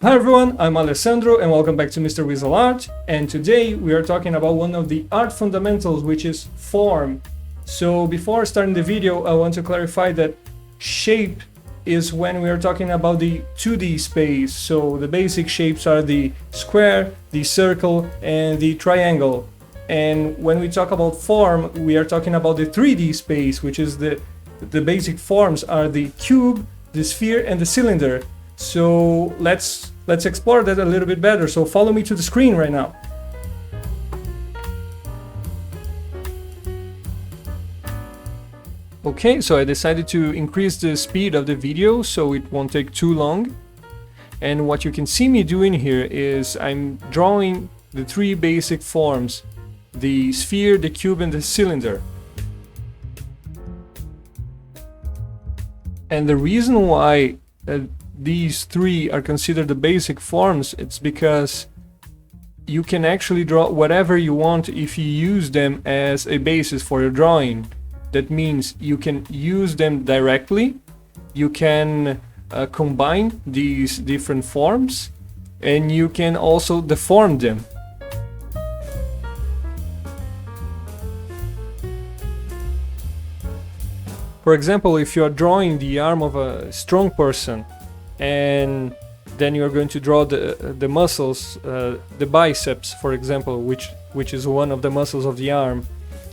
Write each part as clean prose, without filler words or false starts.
Hi everyone, I'm Alessandro and welcome back to Mr. Weasel Art, and today we are talking about one of the art fundamentals, which is form. So before starting the video, I want to clarify that shape is when we are talking about the 2D space. So the basic shapes are the square, the circle and the triangle. And when we talk about form, we are talking about the 3D space, which is the basic forms are the cube, the sphere and the cylinder. So let's explore that a little bit better. So follow me to the screen right now. Okay, so I decided to increase the speed of the video so it won't take too long. And what you can see me doing here is I'm drawing the three basic forms: the sphere, the cube and the cylinder. And the reason why these three are considered the basic forms, it's because you can actually draw whatever you want if you use them as a basis for your drawing. That means you can use them directly, you can combine these different forms, and you can also deform them. For example, if you are drawing the arm of a strong person, and then you're going to draw the muscles, the biceps, for example, which is one of the muscles of the arm.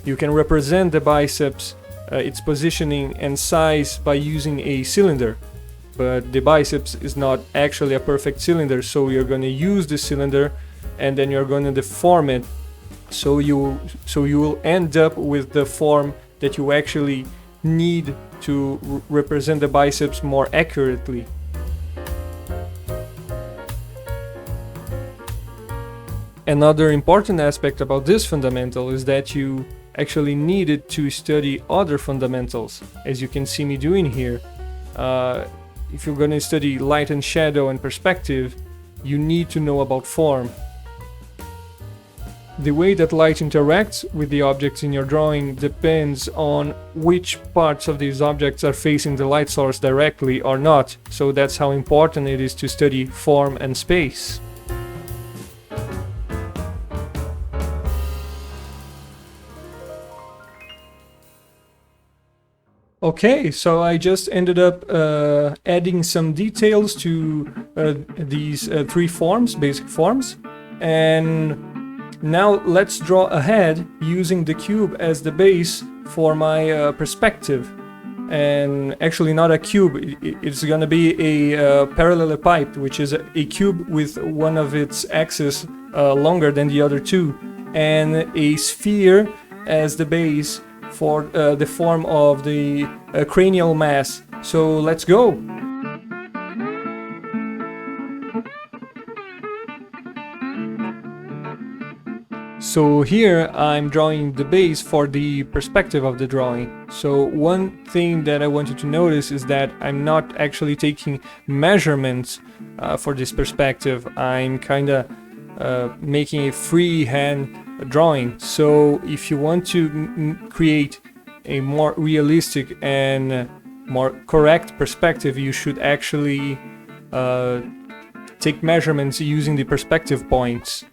You can represent the biceps, its positioning and size by using a cylinder. But the biceps is not actually a perfect cylinder, so you're going to use the cylinder and then you're going to deform it, so you will end up with the form that you actually need to represent the biceps more accurately. Another important aspect about this fundamental is that you actually needed to study other fundamentals, as you can see me doing here. If you're going to study light and shadow and perspective, you need to know about form. The way that light interacts with the objects in your drawing depends on which parts of these objects are facing the light source directly or not. So that's how important it is to study form and space. Okay, so I just ended up adding some details to these three forms, basic forms, and now let's draw a head using the cube as the base for my perspective. And actually not a cube, it's gonna be a parallelepiped, which is a cube with one of its axes longer than the other two, and a sphere as the base for the form of the cranial mass. So let's go! So here I'm drawing the base for the perspective of the drawing. So one thing that I want you to notice is that I'm not actually taking measurements for this perspective. I'm kinda making a freehand drawing. So if you want to create a more realistic and more correct perspective, you should actually take measurements using the perspective points.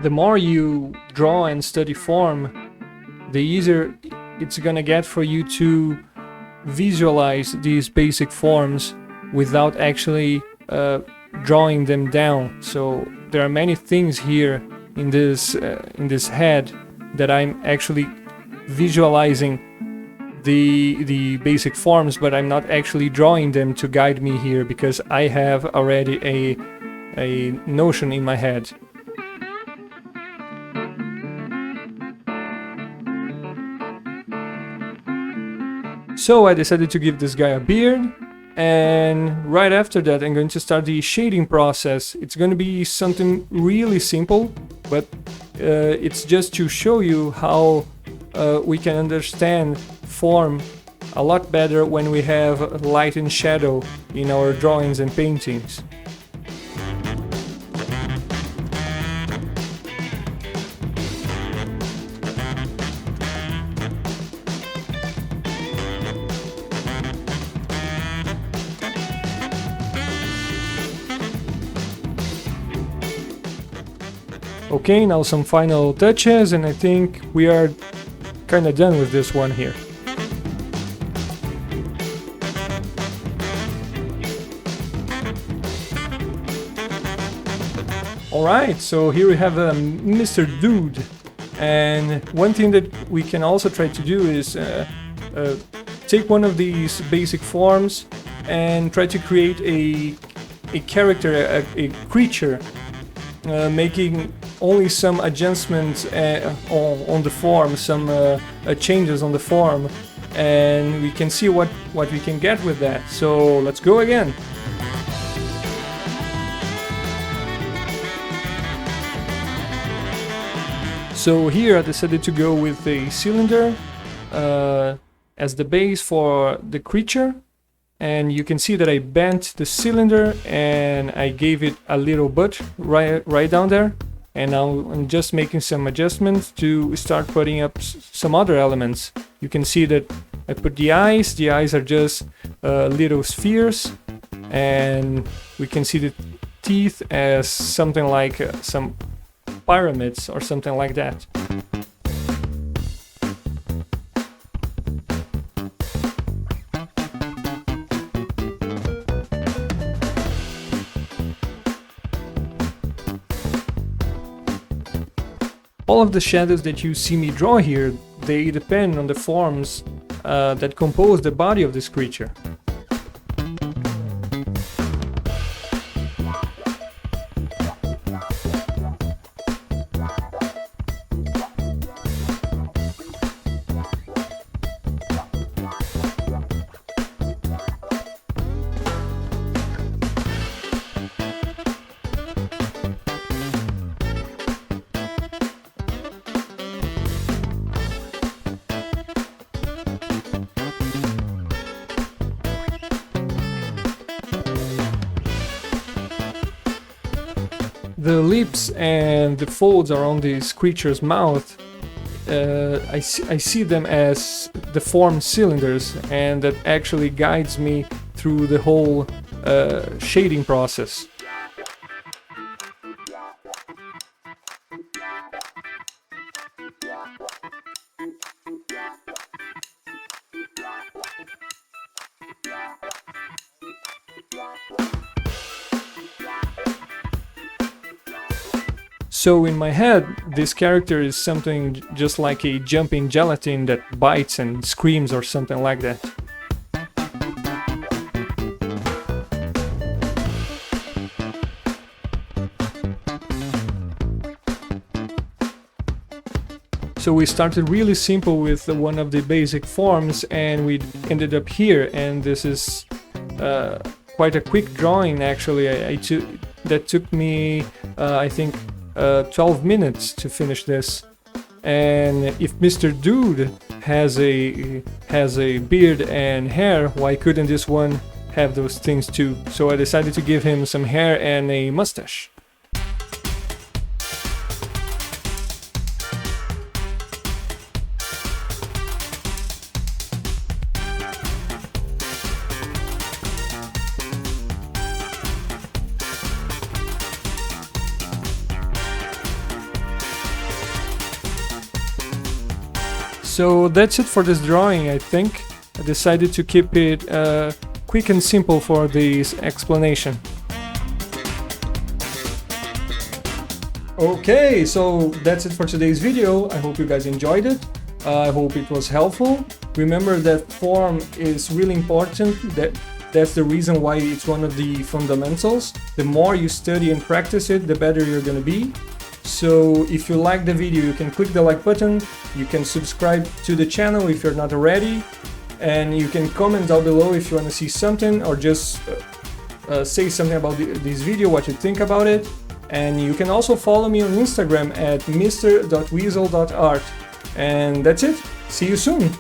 The more you draw and study form, the easier it's gonna get for you to visualize these basic forms without actually drawing them down. So there are many things here in this head that I'm actually visualizing the basic forms, but I'm not actually drawing them to guide me here because I have already a notion in my head. So I decided to give this guy a beard, and right after that I'm going to start the shading process. It's going to be something really simple, but it's just to show you how we can understand form a lot better when we have light and shadow in our drawings and paintings. Okay, now some final touches, and I think we are kind of done with this one here. Alright, so here we have Mr. Dude, and one thing that we can also try to do is take one of these basic forms and try to create a character, a creature, making only some adjustments on the form, some changes on the form, and we can see what we can get with that. So let's go again. So here I decided to go with a cylinder as the base for the creature, and you can see that I bent the cylinder and I gave it a little butt right down there, and now I'm just making some adjustments to start putting up some other elements. You can see that I put the eyes are just little spheres, and we can see the teeth as something like some pyramids or something like that. All of the shadows that you see me draw here, they depend on the forms that compose the body of this creature. The lips and the folds around this creature's mouth, I see them as the form cylinders, and that actually guides me through the whole shading process. So in my head, this character is something just like a jumping gelatin that bites and screams or something like that. So we started really simple with one of the basic forms, and we ended up here, and this is quite a quick drawing actually. That took me I think 12 minutes to finish this. And if Mr. Dude has a beard and hair, why couldn't this one have those things too? So I decided to give him some hair and a mustache. So that's it for this drawing, I think. I decided to keep it quick and simple for this explanation. Okay, so that's it for today's video. I hope you guys enjoyed it. I hope it was helpful. Remember that form is really important. That's the reason why it's one of the fundamentals. The more you study and practice it, the better you're gonna be. So if you like the video, you can click the like button, you can subscribe to the channel if you're not already, and you can comment down below if you want to see something, or just say something about this video, what you think about it. And you can also follow me on Instagram at mr.weasel.art. And that's it. See you soon.